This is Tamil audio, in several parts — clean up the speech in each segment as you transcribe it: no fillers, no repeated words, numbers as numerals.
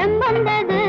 கீதம் வந்தது.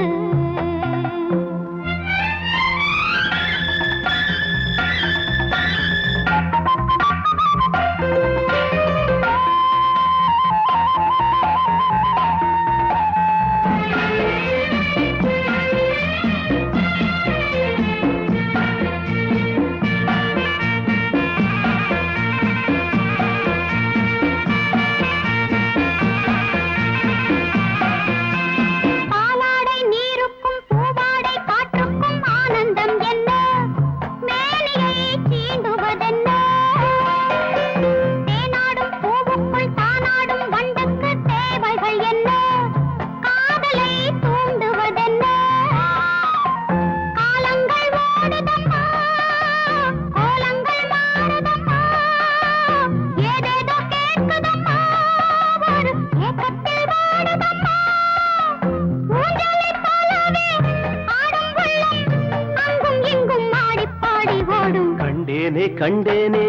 கண்டேனே கண்டேனே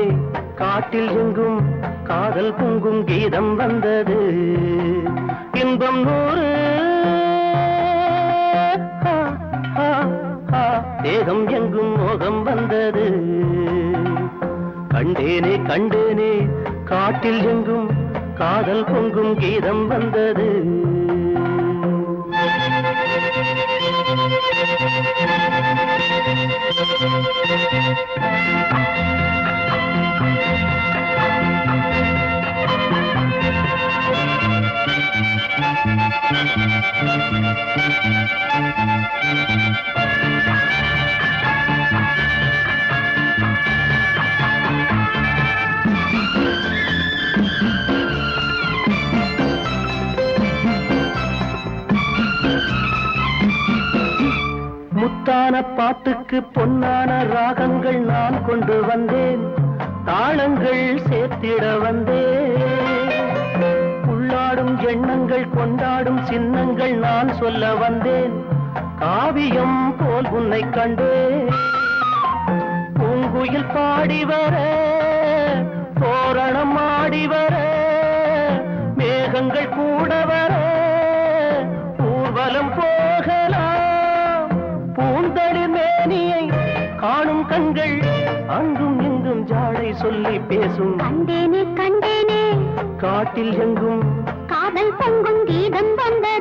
காட்டில் எங்கும் காதல் பொங்கும் கீதம் வந்தது. இன்பம் நூறு தேகம் எங்கும் மோகம் வந்தது. கண்டேனே கண்டேனே காட்டில் எங்கும் காதல் பொங்கும் கீதம் வந்தது. முத்தான பாட்டுக்கு பொன்னான ராகங்கள் நான் கொண்டு வந்தேன். தாளங்கள் சேர்த்திட வந்தேன். உள்ளாடும் எண்ணங்கள் கொண்டாடும் சின்னங்கள் நான் சொல்ல வந்தேன். காவியம் போல் உன்னை கண்டேன். பூங்குயில் பாடி வர தோரணம் ஆடி வர மேகங்கள் கூட வர ஊர்வலம் போகலாம். பூந்தளி மேனியை காணும் கண்கள் அங்கும் இங்கும் ஜாடை சொல்லி பேசும். கண்டேனே கண்டேனே காட்டில் எங்கும் காதல் பொங்கும் கீதம் வந்தது.